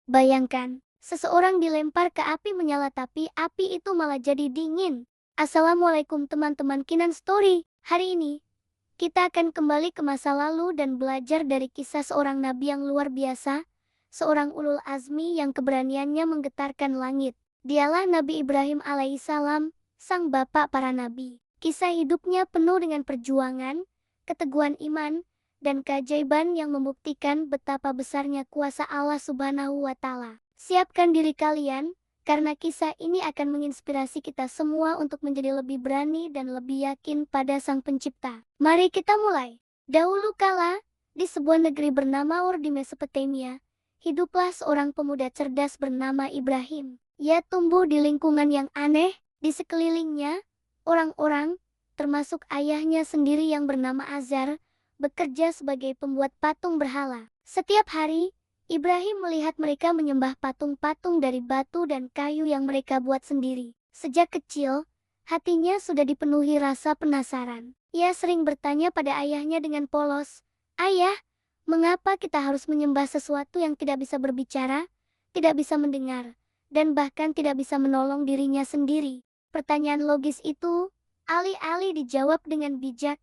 Bayangkan, seseorang dilempar ke api menyala tapi api itu malah jadi dingin. Assalamualaikum teman-teman Kinan Story. Hari ini, kita akan kembali ke masa lalu dan belajar dari kisah seorang nabi yang luar biasa, seorang ulul azmi yang keberaniannya menggetarkan langit. Dialah Nabi Ibrahim alaihissalam, sang bapak para nabi. Kisah hidupnya penuh dengan perjuangan, keteguhan iman, dan keajaiban yang membuktikan betapa besarnya kuasa Allah Subhanahu wa Ta'ala. Siapkan diri kalian, karena kisah ini akan menginspirasi kita semua untuk menjadi lebih berani dan lebih yakin pada Sang Pencipta. Mari kita mulai. Dahulu kala, di sebuah negeri bernama Ur di Mesopotamia, hiduplah seorang pemuda cerdas bernama Ibrahim. Ia tumbuh di lingkungan yang aneh, di sekelilingnya, orang-orang, termasuk ayahnya sendiri yang bernama Azar, bekerja sebagai pembuat patung berhala. Setiap hari, Ibrahim melihat mereka menyembah patung-patung dari batu dan kayu yang mereka buat sendiri. Sejak kecil, hatinya sudah dipenuhi rasa penasaran. Ia sering bertanya pada ayahnya dengan polos, "Ayah, mengapa kita harus menyembah sesuatu yang tidak bisa berbicara, tidak bisa mendengar, dan bahkan tidak bisa menolong dirinya sendiri?" Pertanyaan logis itu, alih-alih dijawab dengan bijak,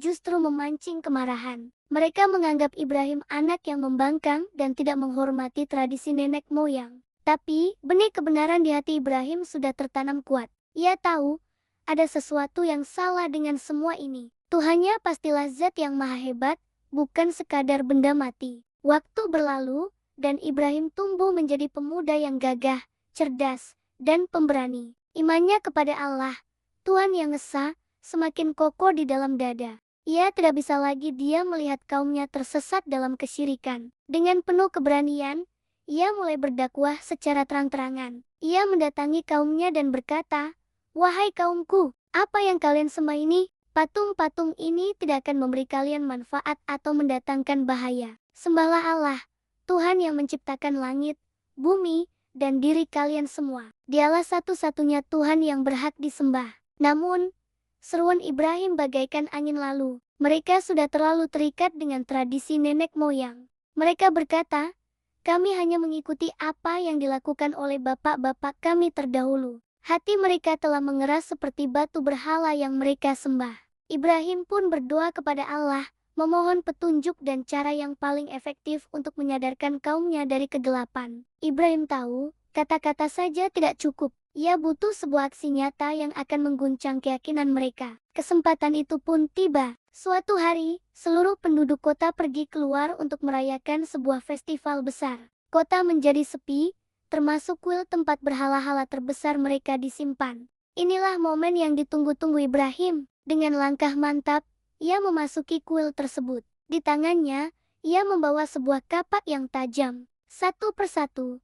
justru memancing kemarahan. Mereka menganggap Ibrahim anak yang membangkang dan tidak menghormati tradisi nenek moyang. Tapi, benih kebenaran di hati Ibrahim sudah tertanam kuat. Ia tahu, ada sesuatu yang salah dengan semua ini. Tuhannya pastilah zat yang maha hebat, bukan sekadar benda mati. Waktu berlalu, dan Ibrahim tumbuh menjadi pemuda yang gagah, cerdas, dan pemberani. Imannya kepada Allah, Tuhan yang esa, semakin kokoh di dalam dada. Ia tidak bisa lagi diam melihat kaumnya tersesat dalam kesyirikan. Dengan penuh keberanian, ia mulai berdakwah secara terang-terangan. Ia mendatangi kaumnya dan berkata, "Wahai kaumku, apa yang kalian sembah ini? Patung-patung ini tidak akan memberi kalian manfaat atau mendatangkan bahaya. Sembahlah Allah, Tuhan yang menciptakan langit, bumi, dan diri kalian semua. Dialah satu-satunya Tuhan yang berhak disembah." Namun, seruan Ibrahim bagaikan angin lalu. Mereka sudah terlalu terikat dengan tradisi nenek moyang. Mereka berkata, "Kami hanya mengikuti apa yang dilakukan oleh bapak-bapak kami terdahulu." Hati mereka telah mengeras seperti batu berhala yang mereka sembah. Ibrahim pun berdoa kepada Allah, memohon petunjuk dan cara yang paling efektif untuk menyadarkan kaumnya dari kegelapan. Ibrahim tahu, kata-kata saja tidak cukup. Ia butuh sebuah aksi nyata yang akan mengguncang keyakinan mereka. Kesempatan itu pun tiba. Suatu hari, seluruh penduduk kota pergi keluar untuk merayakan sebuah festival besar. Kota menjadi sepi, termasuk kuil tempat berhala-hala terbesar mereka disimpan. Inilah momen yang ditunggu-tunggu Ibrahim. Dengan langkah mantap, ia memasuki kuil tersebut. Di tangannya, ia membawa sebuah kapak yang tajam. Satu persatu,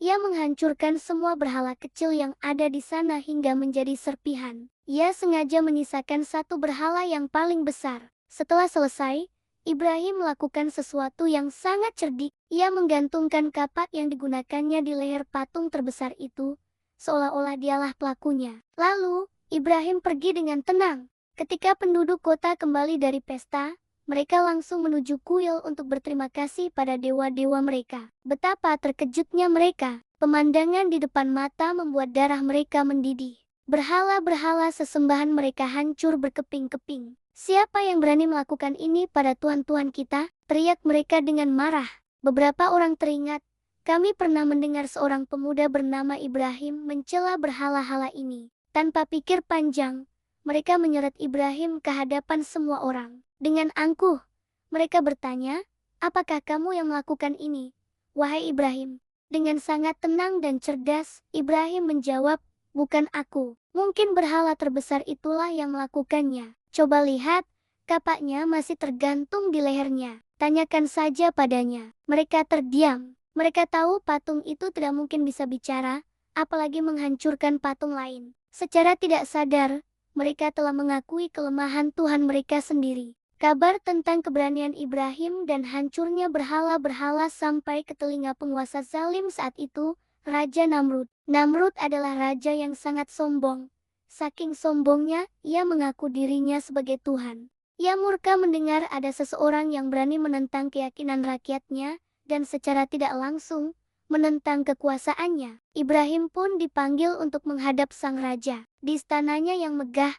ia menghancurkan semua berhala kecil yang ada di sana hingga menjadi serpihan. Ia sengaja menyisakan satu berhala yang paling besar. Setelah selesai, Ibrahim melakukan sesuatu yang sangat cerdik. Ia menggantungkan kapak yang digunakannya di leher patung terbesar itu, seolah-olah dialah pelakunya. Lalu, Ibrahim pergi dengan tenang. Ketika penduduk kota kembali dari pesta, mereka langsung menuju kuil untuk berterima kasih pada dewa-dewa mereka. Betapa terkejutnya mereka. Pemandangan di depan mata membuat darah mereka mendidih. Berhala-berhala sesembahan mereka hancur berkeping-keping. "Siapa yang berani melakukan ini pada Tuhan-Tuhan kita?" teriak mereka dengan marah. Beberapa orang teringat, "Kami pernah mendengar seorang pemuda bernama Ibrahim mencela berhala-hala ini." Tanpa pikir panjang, mereka menyeret Ibrahim ke hadapan semua orang. Dengan angkuh, mereka bertanya, "Apakah kamu yang melakukan ini, wahai Ibrahim?" Dengan sangat tenang dan cerdas, Ibrahim menjawab, "Bukan aku. Mungkin berhala terbesar itulah yang melakukannya. Coba lihat, kapaknya masih tergantung di lehernya. Tanyakan saja padanya." Mereka terdiam. Mereka tahu patung itu tidak mungkin bisa bicara, apalagi menghancurkan patung lain. Secara tidak sadar, mereka telah mengakui kelemahan Tuhan mereka sendiri. Kabar tentang keberanian Ibrahim dan hancurnya berhala-berhala sampai ke telinga penguasa zalim saat itu, Raja Namrud. Namrud adalah raja yang sangat sombong. Saking sombongnya, ia mengaku dirinya sebagai Tuhan. Ia murka mendengar ada seseorang yang berani menentang keyakinan rakyatnya, dan secara tidak langsung, menentang kekuasaannya. Ibrahim pun dipanggil untuk menghadap sang raja. Di istananya yang megah,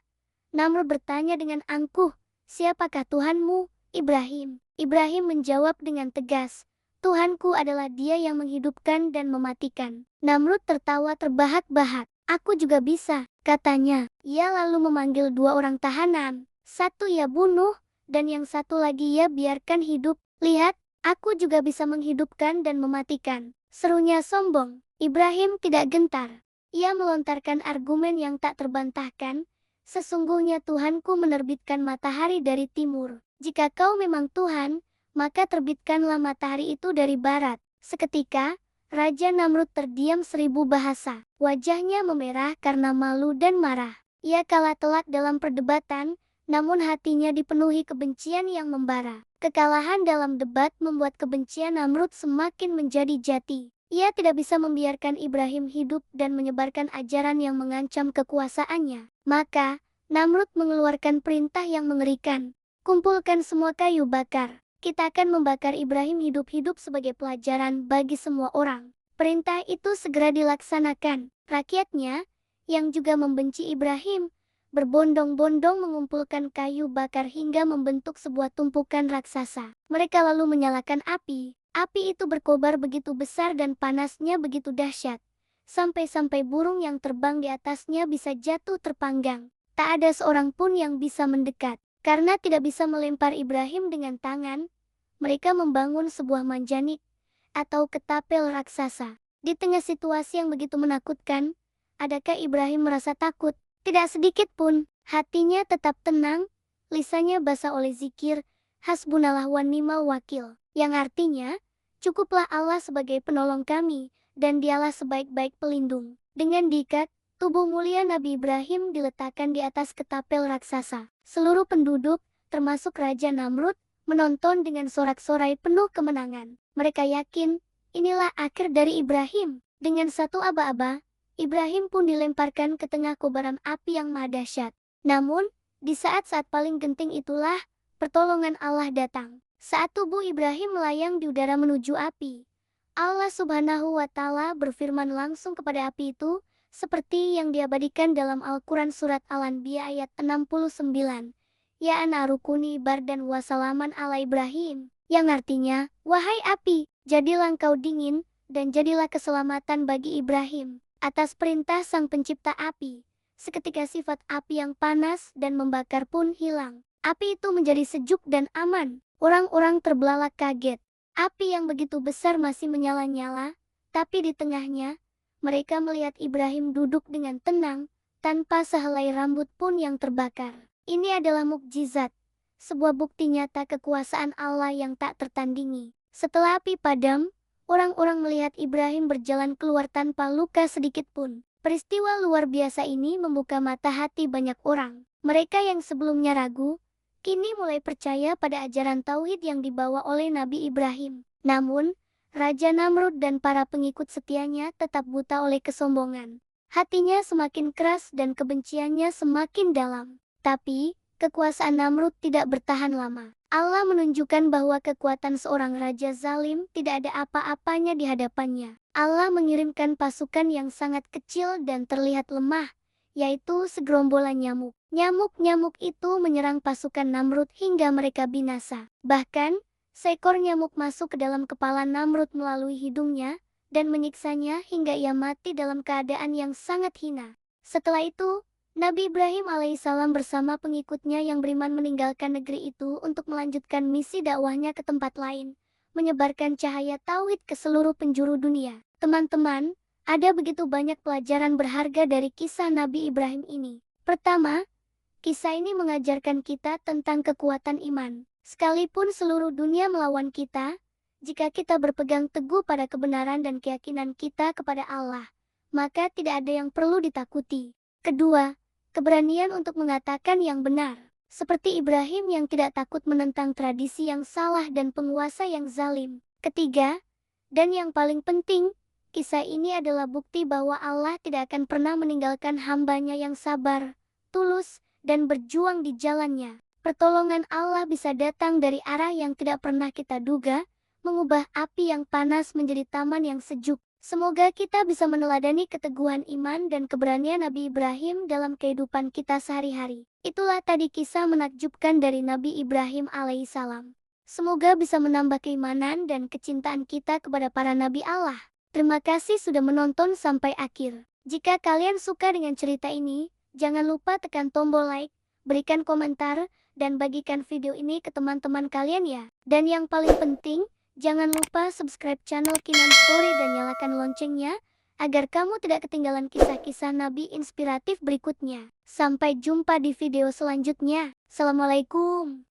Namrud bertanya dengan angkuh, "Siapakah Tuhanmu, Ibrahim?" Ibrahim menjawab dengan tegas, "Tuhanku adalah Dia yang menghidupkan dan mematikan." Namrud tertawa terbahak-bahak. "Aku juga bisa," katanya. Ia lalu memanggil dua orang tahanan. Satu ia bunuh, dan yang satu lagi ia biarkan hidup. "Lihat, aku juga bisa menghidupkan dan mematikan," serunya sombong. Ibrahim tidak gentar. Ia melontarkan argumen yang tak terbantahkan, "Sesungguhnya Tuhanku menerbitkan matahari dari timur. Jika kau memang Tuhan, maka terbitkanlah matahari itu dari barat." Seketika, Raja Namrud terdiam 1000 bahasa. Wajahnya memerah karena malu dan marah. Ia kalah telak dalam perdebatan, namun hatinya dipenuhi kebencian yang membara. Kekalahan dalam debat membuat kebencian Namrud semakin menjadi jati. Ia tidak bisa membiarkan Ibrahim hidup dan menyebarkan ajaran yang mengancam kekuasaannya. Maka, Namrud mengeluarkan perintah yang mengerikan. "Kumpulkan semua kayu bakar. Kita akan membakar Ibrahim hidup-hidup sebagai pelajaran bagi semua orang." Perintah itu segera dilaksanakan. Rakyatnya, yang juga membenci Ibrahim, berbondong-bondong mengumpulkan kayu bakar hingga membentuk sebuah tumpukan raksasa. Mereka lalu menyalakan api. Api itu berkobar begitu besar dan panasnya begitu dahsyat, sampai-sampai burung yang terbang di atasnya bisa jatuh terpanggang. Tak ada seorang pun yang bisa mendekat. Karena tidak bisa melempar Ibrahim dengan tangan, mereka membangun sebuah manjanik atau ketapel raksasa. Di tengah situasi yang begitu menakutkan, adakah Ibrahim merasa takut? Tidak sedikit pun. Hatinya tetap tenang, lisannya basah oleh zikir, "Hasbunallah wa ni'mal wakil," yang artinya, "Cukuplah Allah sebagai penolong kami, dan Dialah sebaik-baik pelindung." Dengan diikat, tubuh mulia Nabi Ibrahim diletakkan di atas ketapel raksasa. Seluruh penduduk, termasuk Raja Namrud, menonton dengan sorak-sorai penuh kemenangan. Mereka yakin, inilah akhir dari Ibrahim. Dengan satu aba-aba, Ibrahim pun dilemparkan ke tengah kobaran api yang maha dahsyat. Namun, di saat-saat paling genting itulah, pertolongan Allah datang. Saat tubuh Ibrahim melayang di udara menuju api, Allah Subhanahu wa Ta'ala berfirman langsung kepada api itu, seperti yang diabadikan dalam Al-Quran Surat Al-Anbiya ayat 69. "Ya anarukuni bardan wasalaman ala Ibrahim," yang artinya, "Wahai api, jadilah engkau dingin, dan jadilah keselamatan bagi Ibrahim." Atas perintah sang pencipta api, seketika sifat api yang panas dan membakar pun hilang. Api itu menjadi sejuk dan aman. Orang-orang terbelalak kaget. Api yang begitu besar masih menyala-nyala, tapi di tengahnya, mereka melihat Ibrahim duduk dengan tenang, tanpa sehelai rambut pun yang terbakar. Ini adalah mukjizat, sebuah bukti nyata kekuasaan Allah yang tak tertandingi. Setelah api padam, orang-orang melihat Ibrahim berjalan keluar tanpa luka sedikit pun. Peristiwa luar biasa ini membuka mata hati banyak orang. Mereka yang sebelumnya ragu, kini mulai percaya pada ajaran tauhid yang dibawa oleh Nabi Ibrahim. Namun, Raja Namrud dan para pengikut setianya tetap buta oleh kesombongan. Hatinya semakin keras dan kebenciannya semakin dalam. Tapi, kekuasaan Namrud tidak bertahan lama. Allah menunjukkan bahwa kekuatan seorang raja zalim tidak ada apa-apanya di hadapannya. Allah mengirimkan pasukan yang sangat kecil dan terlihat lemah, yaitu segerombolan nyamuk. Nyamuk-nyamuk itu menyerang pasukan Namrud hingga mereka binasa. Bahkan, seekor nyamuk masuk ke dalam kepala Namrud melalui hidungnya dan menyiksanya hingga ia mati dalam keadaan yang sangat hina. Setelah itu, Nabi Ibrahim alaihissalam bersama pengikutnya yang beriman meninggalkan negeri itu untuk melanjutkan misi dakwahnya ke tempat lain, menyebarkan cahaya tauhid ke seluruh penjuru dunia. Teman-teman, ada begitu banyak pelajaran berharga dari kisah Nabi Ibrahim ini. Pertama, kisah ini mengajarkan kita tentang kekuatan iman. Sekalipun seluruh dunia melawan kita, jika kita berpegang teguh pada kebenaran dan keyakinan kita kepada Allah, maka tidak ada yang perlu ditakuti. Kedua, keberanian untuk mengatakan yang benar. Seperti Ibrahim yang tidak takut menentang tradisi yang salah dan penguasa yang zalim. Ketiga, dan yang paling penting, kisah ini adalah bukti bahwa Allah tidak akan pernah meninggalkan hambanya yang sabar, tulus, dan berjuang di jalannya. Pertolongan Allah bisa datang dari arah yang tidak pernah kita duga, mengubah api yang panas menjadi taman yang sejuk. Semoga kita bisa meneladani keteguhan iman dan keberanian Nabi Ibrahim dalam kehidupan kita sehari-hari. Itulah tadi kisah menakjubkan dari Nabi Ibrahim alaihissalam. Semoga bisa menambah keimanan dan kecintaan kita kepada para nabi Allah. Terima kasih sudah menonton sampai akhir. Jika kalian suka dengan cerita ini, jangan lupa tekan tombol like, berikan komentar, dan bagikan video ini ke teman-teman kalian ya. Dan yang paling penting, jangan lupa subscribe channel Kinan Story dan nyalakan loncengnya, agar kamu tidak ketinggalan kisah-kisah Nabi inspiratif berikutnya. Sampai jumpa di video selanjutnya. Assalamualaikum.